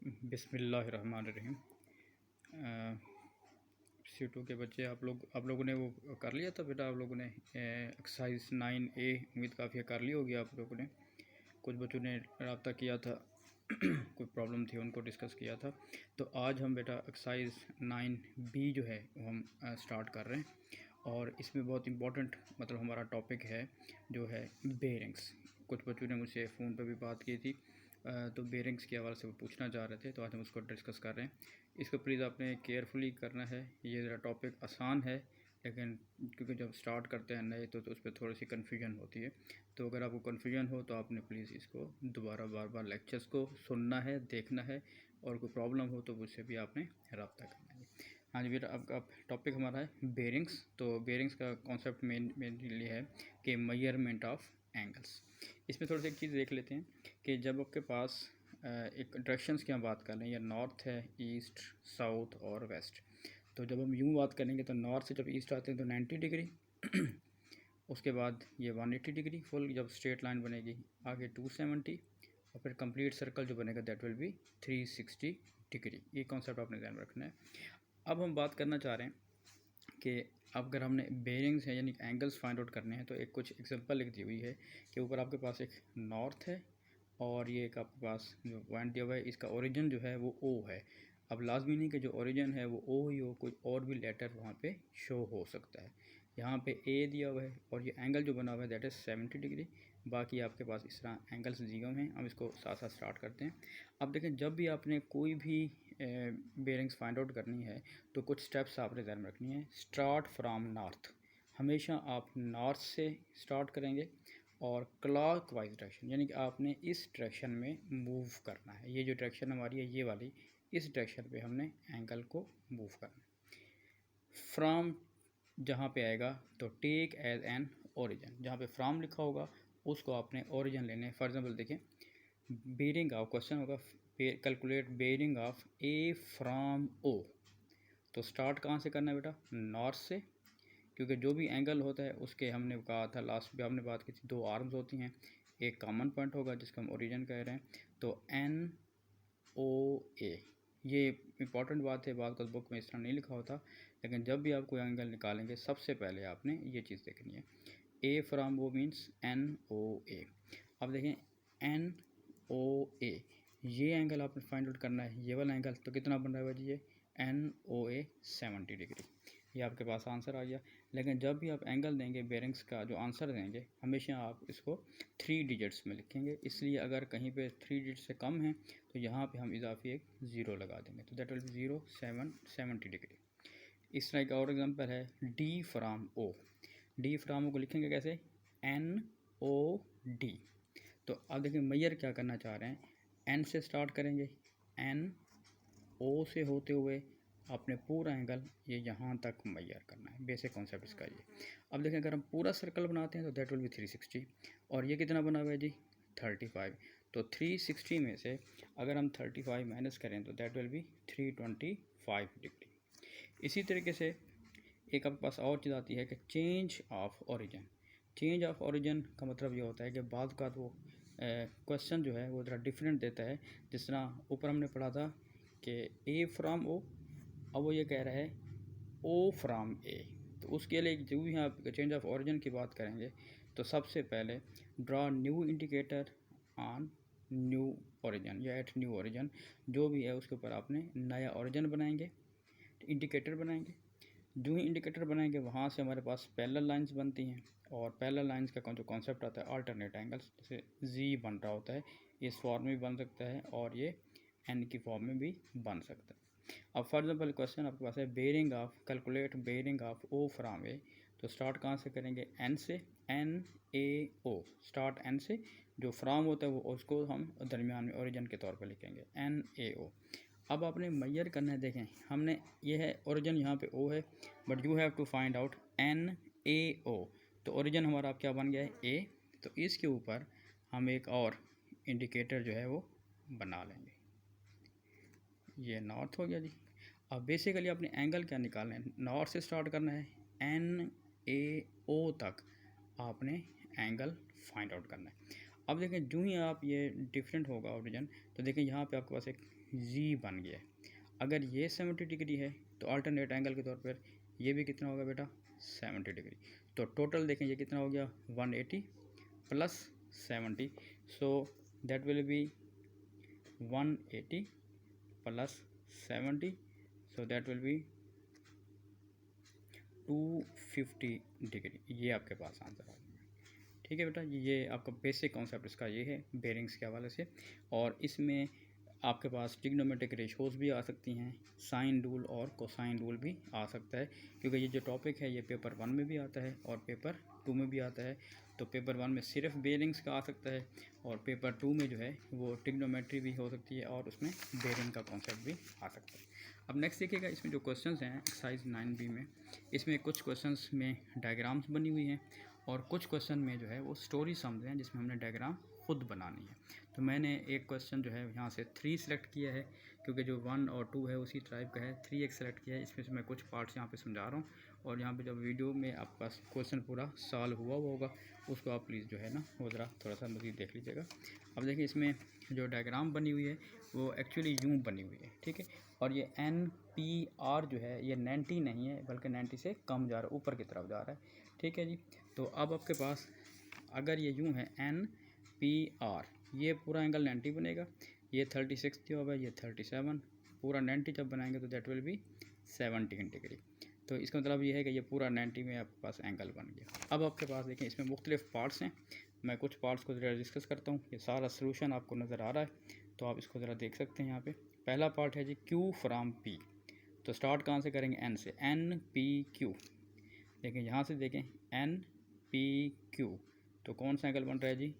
बिस्मिल्लाहिर्रहमानिर्रहीम। C2 के बच्चे आप लोगों ने वो कर लिया था बेटा? आप लोगों ने एक्सरसाइज 9A उम्मीद काफ़ी कर ली होगी आप लोगों ने। कुछ बच्चों ने रब्ता किया था कोई प्रॉब्लम थी, उनको डिस्कस किया था। तो आज हम बेटा एक्सरसाइज 9B जो है वो हम स्टार्ट कर रहे हैं और इसमें बहुत इम्पोर्टेंट मतलब हमारा टॉपिक है जो है बेयरिंग्स। कुछ बच्चों ने मुझसे फ़ोन पर भी बात की थी, तो बेयरिंग्स के हवाले से वो पूछना चाह रहे थे, तो आज हम उसको डिस्कस कर रहे हैं। इसको प्लीज़ आपने केयरफुली करना है। ये ज़रा टॉपिक आसान है, लेकिन क्योंकि जब स्टार्ट करते हैं नए तो उस पर थोड़ी सी कन्फ्यूजन होती है। तो अगर आपको कन्फ्यूजन हो तो आपने प्लीज़ इसको दोबारा बार बार लेक्चर्स को सुनना है, देखना है, और कोई प्रॉब्लम हो तो मुझसे भी आपने रब्ता करना है। हाँ जी बेटा, अब टॉपिक हमारा है बेयरिंग्स। तो बेयरिंग्स का कॉन्सेप्ट मेनली है कि मेजरमेंट ऑफ एंगल्स। इसमें थोड़ी सी एक चीज़ देख लेते हैं कि जब आपके पास एक डायरेक्शंस की हम बात कर रहे हैं, या नॉर्थ है, ईस्ट, साउथ और वेस्ट। तो जब हम यूँ बात करेंगे तो नॉर्थ से जब ईस्ट आते हैं तो 90 डिग्री उसके बाद ये 180 डिग्री फुल जब स्ट्रेट लाइन बनेगी, आगे 270, और फिर कंप्लीट सर्कल जो बनेगा दैट विल बी 360 डिग्री। ये कॉन्सेप्ट आपने ध्यान में रखना है। अब हम बात करना चाह रहे हैं कि अगर हमने बेयरिंग्स हैं यानी एंगल्स फाइंड आउट करने हैं, तो एक कुछ एग्जांपल लिख दी हुई है कि ऊपर आपके पास एक नॉर्थ है और ये एक आपके पास जो पॉइंट दिया हुआ है इसका ओरिजिन जो है वो ओ है। अब लाजमी नहीं कि जो ओरिजिन है वो ओ ही हो, कोई और भी लेटर वहाँ पे शो हो सकता है। यहाँ पे ए दिया हुआ है और ये एंगल जो बना हुआ है दैट इज़ 70 डिग्री। बाकी आपके पास इस तरह एंगल्स दिए हुए हैं। हम इसको साथ साथ स्टार्ट करते हैं। अब देखें, जब भी आपने कोई भी बेयरिंग्स फाइंड आउट करनी है तो कुछ स्टेप्स आपने ध्यान में रखनी है। स्टार्ट फ्रॉम नॉर्थ, हमेशा आप नॉर्थ से स्टार्ट करेंगे और क्लॉक वाइज डायरेक्शन यानी कि आपने इस डायरेक्शन में मूव करना है। ये जो डायरेक्शन हमारी है ये वाली, इस डायरेक्शन पे हमने एंगल को मूव करना है। फ्रॉम जहाँ पे आएगा तो टेक एज एन ओरिजिन, जहाँ पे फ्रॉम लिखा होगा उसको आपने ओरिजिन लेने। फॉर एग्जांपल देखें, बेयरिंग ऑफ, क्वेश्चन होगा calculate bearing of A from O. तो स्टार्ट कहाँ से करना है बेटा? नॉर्थ से, क्योंकि जो भी एंगल होता है उसके हमने कहा था लास्ट में हमने बात की थी, दो आर्म्स होती हैं, एक कॉमन पॉइंट होगा जिसका हम ओरिजिन कह रहे हैं। तो एन ओ ए, ये इंपॉर्टेंट बात है, बात को बुक में इस तरह नहीं लिखा होता, लेकिन जब भी आप कोई एंगल निकालेंगे सबसे पहले आपने ये चीज़ देखनी है। A from O means N O A. अब देखें एन ओ ए, ये एंगल आपने फाइंड आउट करना है, ये वाला एंगल। तो कितना बन रहा है जी? ये एन ओ ए 70 डिग्री। ये आपके पास आंसर आ गया। लेकिन जब भी आप एंगल देंगे बेयरिंग्स का जो आंसर देंगे, हमेशा आप इसको 3 डिजिट्स में लिखेंगे। इसलिए अगर कहीं पे 3 डिजिट से कम है तो यहाँ पे हम इजाफी एक ज़ीरो लगा देंगे, तो दैट विल बी 0 7 70 डिग्री। इस तरह का और एग्जांपल है D from O. D from O को लिखेंगे कैसे? N O D. तो अब देखिए मैयर क्या करना चाह रहे हैं, एन से स्टार्ट करेंगे, एन ओ से होते हुए आपने पूरा एंगल ये यहाँ तक मैयर करना है। बेसिक कॉन्सेप्ट इसका ये। अब देखें, अगर हम पूरा सर्कल बनाते हैं तो दैट विल बी 360, और ये कितना बना हुआ है जी? 35। तो 360 में से अगर हम 35 माइनस करें तो दैट विल बी 325 डिग्री। इसी तरीके से एक आपके पास और चीज़ आती है कि change of origin. Change of origin का मतलब ये होता है कि बाद का वो क्वेश्चन जो है वो ज़रा डिफरेंट देता है। जिस तरह ऊपर हमने पढ़ा था कि ए फ्राम ओ, अब वो ये कह रहा है ओ फ्राम ए। तो उसके लिए जो भी आप चेंज ऑफ ओरिजिन की बात करेंगे तो सबसे पहले draw new indicator on new origin या एट न्यू ओरिजिन, जो भी है उसके ऊपर आपने नया ओरिजिन बनाएंगे, इंडिकेटर बनाएंगे। जो ही इंडिकेटर बनाएंगे वहाँ से हमारे पास पैरेलल लाइंस बनती हैं, और पैरेलल लाइंस का जो कॉन्सेप्ट आता है अल्टरनेट एंगल्स, जैसे जी बन रहा होता है, इस फॉर्म में भी बन सकता है और ये एन की फॉर्म में भी बन सकता है। अब फॉर एग्जाम्पल क्वेश्चन आपके पास है bearing of, calculate bearing of O from A. तो स्टार्ट कहाँ से करेंगे? एन से, N A O. Start N से, जो फ्राम होता है वो उसको हम दरमियान में ओरिजिन के तौर पर लिखेंगे एन ए ओ। अब आपने मैयर करना है। देखें हमने ये है ओरिजिन, यहाँ पे ओ है, but you have to find out N A O. तो ओरिजिन हमारा आप क्या बन गया है? ए। तो इसके ऊपर हम एक और इंडिकेटर जो है वो बना लेंगे। ये नॉर्थ हो गया जी। अब बेसिकली अपने एंगल क्या निकालना है? नॉर्थ से स्टार्ट करना है, एन ए ओ तक आपने एंगल फाइंड आउट करना है। अब देखें जो ही आप ये डिफरेंट होगा ओरिजिन, तो देखें यहाँ पे आपके पास एक जी बन गया है। अगर ये 70 डिग्री है तो अल्टरनेट एंगल के तौर पर ये भी कितना होगा बेटा 70 डिग्री। तो टोटल देखें ये कितना हो गया 180 plus 70, so that will be 180 plus 70, so that will be 250 degree. ये आपके पास आंसर आ जाएगा। ठीक है बेटा, ये आपका बेसिक कॉन्सेप्ट इसका ये है बेरिंग्स के हवाले से। और इसमें आपके पास ट्रिग्नोमेट्रिक रेशोज़ भी आ सकती हैं, साइन रूल और कोसाइन रूल भी आ सकता है, क्योंकि ये जो टॉपिक है ये पेपर 1 में भी आता है और पेपर 2 में भी आता है। तो पेपर 1 में सिर्फ बेरिंग्स का आ सकता है और पेपर 2 में जो है वो ट्रिग्नोमेट्री भी हो सकती है और उसमें बेरिंग का कॉन्सेप्ट भी आ सकता है। अब नेक्स्ट देखिएगा, इसमें जो क्वेश्चंस हैं एक्सरसाइज 9B में, इसमें कुछ क्वेश्चंस में डायग्राम्स बनी हुई हैं और कुछ क्वेश्चन में जो है वो स्टोरी समझ हैं जिसमें हमने डायग्राम खुद बनानी है। तो मैंने एक क्वेश्चन जो है यहाँ से 3 सेलेक्ट किया है, क्योंकि जो 1 और 2 है उसी टाइप का है। 3 एक सेलेक्ट किया है, इसमें से मैं कुछ पार्ट्स यहाँ पे समझा रहा हूँ और यहाँ पे जब वीडियो में आपका क्वेश्चन पूरा सॉल्व हुआ होगा उसको आप प्लीज़ जो है ना वो ज़रा थोड़ा सा मज़ीद देख लीजिएगा। अब देखिए इसमें जो डायग्राम बनी हुई है वो एक्चुअली यूँ बनी हुई है, ठीक है। और ये NPR जो है ये 90 नहीं है बल्कि 90 से कम जा रहा है, ऊपर की तरफ जा रहा है, ठीक है जी। तो अब आपके पास अगर ये यूँ है NPR, ये पूरा एंगल 90 बनेगा, ये 36 दिया होगा, ये 37, पूरा 90 जब बनाएंगे तो दैट विल बी 17 डिग्री। तो इसका मतलब ये है कि ये पूरा 90 में आपके पास एंगल बन गया। अब आपके पास देखें इसमें मुख्तलिफ पार्ट्स हैं, मैं कुछ पार्ट्स को ज़रा डिस्कस करता हूँ। ये सारा सोल्यूशन आपको नज़र आ रहा है तो आप इसको ज़रा देख सकते हैं। यहाँ पे पहला पार्ट है जी Q फ्राम P। तो स्टार्ट कहाँ से करेंगे, N से, NPQ। देखें यहाँ से देखें NPQ, तो कौन सा एंगल बन रहा है जी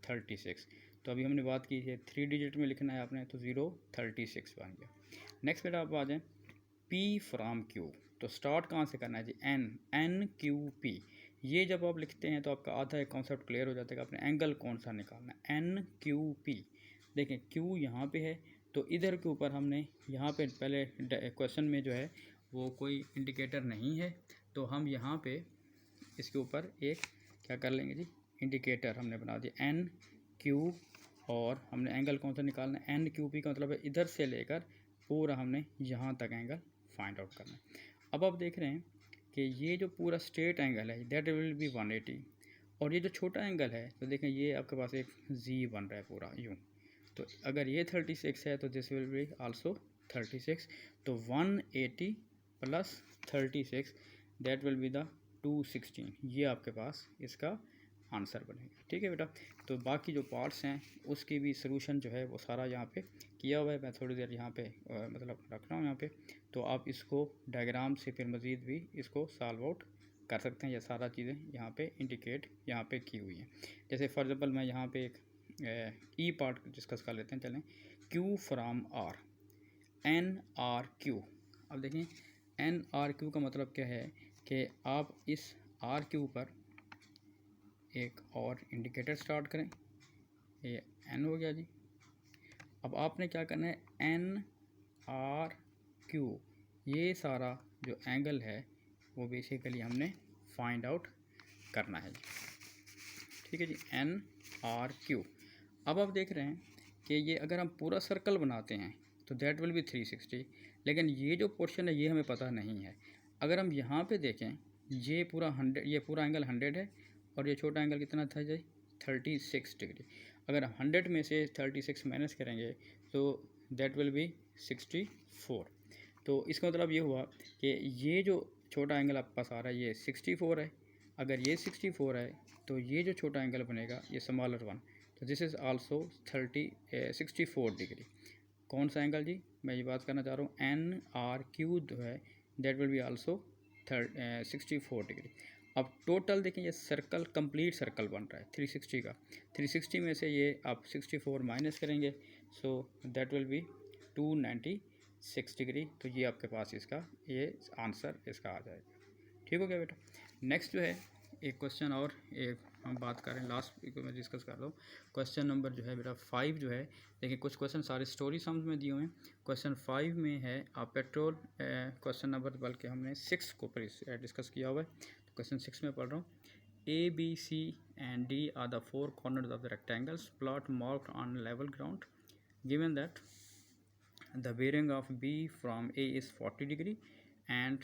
36। तो अभी हमने बात की है 3 डिजिट में लिखना है आपने, तो 036 बन गया। नेक्स्ट बेटा आप आ जाएँ P फ्राम Q। तो स्टार्ट कहाँ से करना है जी NQP। ये जब आप लिखते हैं तो आपका आधा एक कॉन्सेप्ट क्लियर हो जाता है कि आपने एंगल कौन सा निकालना है, NQP। देखें Q यहाँ पे है तो इधर के ऊपर हमने यहाँ पे पहले क्वेश्चन में जो है वो कोई इंडिकेटर नहीं है, तो हम यहाँ पे इसके ऊपर एक क्या कर लेंगे जी इंडिकेटर हमने बना दिया NQ, और हमने एंगल कौन सा निकालना है NQP का मतलब है इधर से लेकर पूरा हमने यहाँ तक एंगल फाइंड आउट करना है। अब आप देख रहे हैं कि ये जो पूरा स्ट्रेट एंगल है दैट विल बी 180, और ये जो छोटा एंगल है तो देखें ये आपके पास एक जी बन रहा है पूरा यूँ। तो अगर ये 36 है तो दिस विल बी आल्सो 36, तो 180 plus 36 that will be the 216। ये आपके पास इसका आंसर बनेगा, ठीक है बेटा। तो बाकी जो पार्ट्स हैं उसकी भी सलूशन जो है वो सारा यहाँ पे किया हुआ है। मैं थोड़ी देर यहाँ पे मतलब रख रहा हूँ यहाँ पे, तो आप इसको डायग्राम से फिर मज़ीद भी इसको सॉल्व आउट कर सकते हैं। ये सारा चीज़ें यहाँ पे इंडिकेट यहाँ पे की हुई हैं। जैसे फॉर एग्जाम्पल मैं यहाँ पे एक ई पार्ट डिस्कस कर लेते हैं, चलें। Q from R, NRQ। अब देखें NRQ का मतलब क्या है कि आप इस RQ पर एक और इंडिकेटर स्टार्ट करें, ये N हो गया जी। अब आपने क्या करना है NRQ, ये सारा जो एंगल है वो बेसिकली हमने फाइंड आउट करना है जी, ठीक है जी, NRQ। अब आप देख रहे हैं कि ये अगर हम पूरा सर्कल बनाते हैं तो दैट विल बी 360, लेकिन ये जो पोर्शन है ये हमें पता नहीं है। अगर हम यहाँ पे देखें ये पूरा 100, ये पूरा एंगल 100 है और ये छोटा एंगल कितना था जी 36 डिग्री। अगर 100 में से 36 माइनस करेंगे तो दैट विल बी 64। तो इसका मतलब ये हुआ कि ये जो छोटा एंगल आपके पास आ रहा है ये 64 है। अगर ये 64 है तो ये जो छोटा एंगल बनेगा ये स्मॉलर वन, तो दिस इज़ आल्सो 64 डिग्री। कौन सा एंगल जी, मैं ये बात करना चाह रहा हूँ NRQ जो है that will be also 64 degree. अब टोटल देखें ये सर्कल कंप्लीट सर्कल बन रहा है 360 का। 360 में से ये आप 64 माइनस करेंगे, so that will be 296 degree. तो ये आपके पास इसका ये आंसर इसका आ जाएगा, ठीक हो गया बेटा। नेक्स्ट जो है एक क्वेश्चन और एक हम बात करें, लास्ट को मैं डिस्कस कर रहा हूँ। क्वेश्चन नंबर जो है बेटा 5 जो है, देखिए कुछ क्वेश्चन सारे स्टोरी समझ में दिए हुए हैं। क्वेश्चन 5 में है आप पेट्रोल, क्वेश्चन नंबर बल्कि हमने 6 को डिस्कस किया हुआ है, तो क्वेश्चन 6 में पढ़ रहा हूँ। A, B, C and D are the four corners of the rectangles. Plot marked on level ground. Given that the bearing of B from A is 40 degree and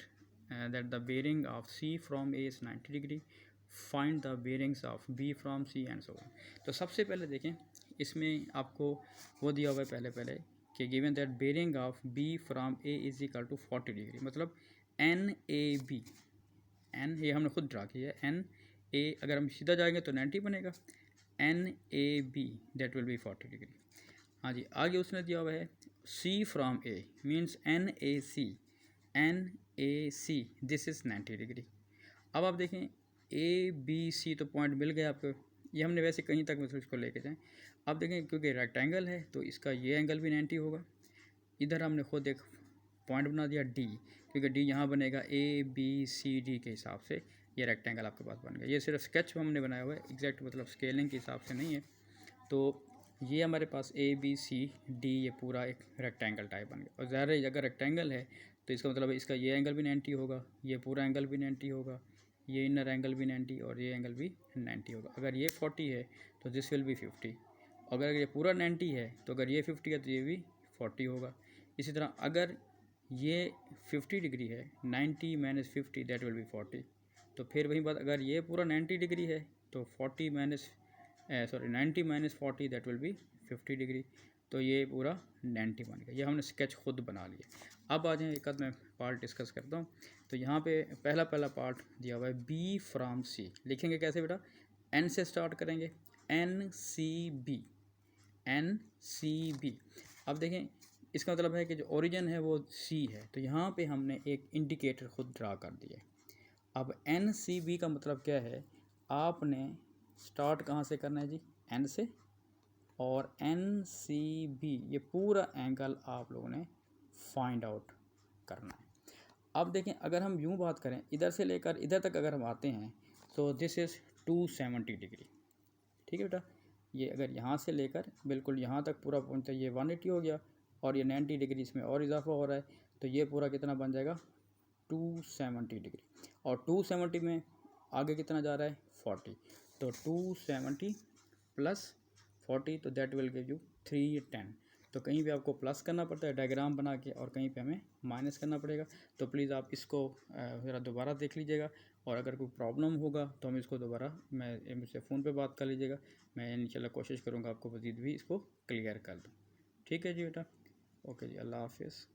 that the bearing of C from A is 90 degree. Find the bearings of B from C and so on. तो सबसे पहले देखें, इसमें आपको वो दिया हुआ है पहले कि given that bearing of B from A is equal to 40 डिग्री, मतलब NAB, एन ये हमने खुद ड्रा किया है, NA अगर हम सीधा जाएंगे तो 90 बनेगा, NAB that will be 40 degree. हाँ जी, आगे उसने दिया हुआ है C from A means NAC this is 90 degree. अब आप देखें ABC तो पॉइंट मिल गया आपको, ये हमने वैसे कहीं तक मतलब इसको लेके जाएं। अब देखें क्योंकि रेक्टेंगल है तो इसका ये एंगल भी 90 होगा। इधर हमने खुद एक पॉइंट बना दिया D, क्योंकि D यहाँ बनेगा ABCD के हिसाब से, ये रेक्टेंगल आपके पास बन गया। ये सिर्फ स्केच हमने बनाया हुआ है, एग्जैक्ट मतलब स्केलिंग के हिसाब से नहीं है। तो ये हमारे पास ABCD ये पूरा एक रेक्टेंगल टाइप बन गया। और ज़ाहिर है अगर रेक्टेंगल है तो इसका मतलब इसका ये एंगल भी 90 होगा, ये पूरा एंगल भी 90 होगा, ये इनर एंगल भी 90 और ये एंगल भी 90 होगा। अगर ये 40 है तो दिस विल बी 50। अगर ये पूरा 90 है तो अगर ये 50 है तो ये भी 40 होगा। इसी तरह अगर ये 50 डिग्री है, 90 माइनस 50 दैट विल बी 40। तो फिर वही बात, अगर ये पूरा 90 डिग्री है तो 90 minus 40 that will be 50 degree. तो ये पूरा 90 बन गया। ये हमने स्केच खुद बना लिया। अब आ जाए एक आध मैं पार्ट डिस्कस करता हूँ। तो यहाँ पे पहला पार्ट दिया हुआ है B फ्राम C। लिखेंगे कैसे बेटा? N से स्टार्ट करेंगे, NCB। अब देखें इसका मतलब है कि जो ओरिजिन है वो C है, तो यहाँ पे हमने एक इंडिकेटर खुद ड्रा कर दिया है। अब NCB का मतलब क्या है? आपने स्टार्ट कहाँ से करना है जी? N से, और NCB ये पूरा एंगल आप लोगों ने फाइंड आउट करना है। अब देखें अगर हम यूँ बात करें, इधर से लेकर इधर तक अगर हम आते हैं तो दिस इज़ 270 डिग्री। ठीक है बेटा, ये अगर यहाँ से लेकर बिल्कुल यहाँ तक पूरा पहुँचता है, ये 180 हो गया, और ये 90 डिग्री इसमें और इजाफा हो रहा है, तो ये पूरा कितना बन जाएगा? 270 डिग्री। और 270 में आगे कितना जा रहा है? 40। तो 270 प्लस 40 तो दैट विल गिव यू 310। तो कहीं पे आपको प्लस करना पड़ता है डायग्राम बना के, और कहीं पे हमें माइनस करना पड़ेगा। तो प्लीज़ आप इसको ज़रा दोबारा देख लीजिएगा, और अगर कोई प्रॉब्लम होगा तो हम इसको दोबारा मुझसे फ़ोन पे बात कर लीजिएगा। मैं इंशाल्लाह कोशिश करूँगा आपको मज़ीद भी इसको क्लियर कर दूँ। ठीक है जी बेटा, ओके जी, अल्लाह हाफिज़।